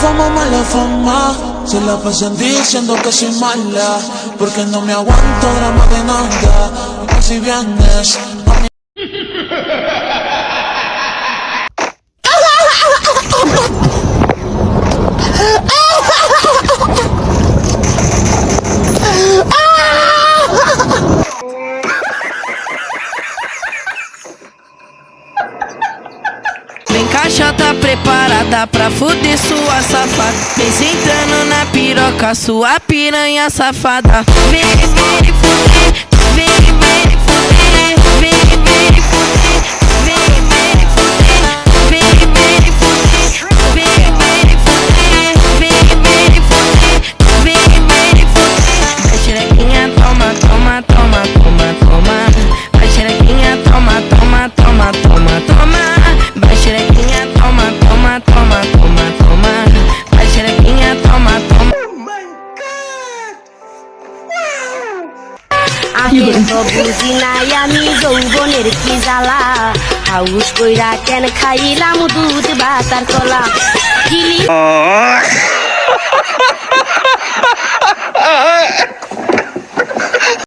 como mala fama. Se la pasan diciendo que soy mala, porque no me aguanto drama de nada. Si vienes, mami. Vem caixa, tá preparada pra fuder sua safada. Vem sentando na piroca, sua piranha safada. Vem me fuder, vem me fuder, vem me fuder, vem me fuder, vem me fuder, vem me fuder, vem me fuder, vem me fuder. Vai xerequinha, toma, toma, toma, toma, toma. Vai xerequinha, toma, toma, toma, toma, toma. Vai xerequinha, toma, toma, toma, toma, toma. Vai xerequinha, toma, toma. Oh my God! Ahe to buzi nai ami যৌবনের কি জ্বালা হাউস কইরা কেন খাইলাম দুধ বাতার কলা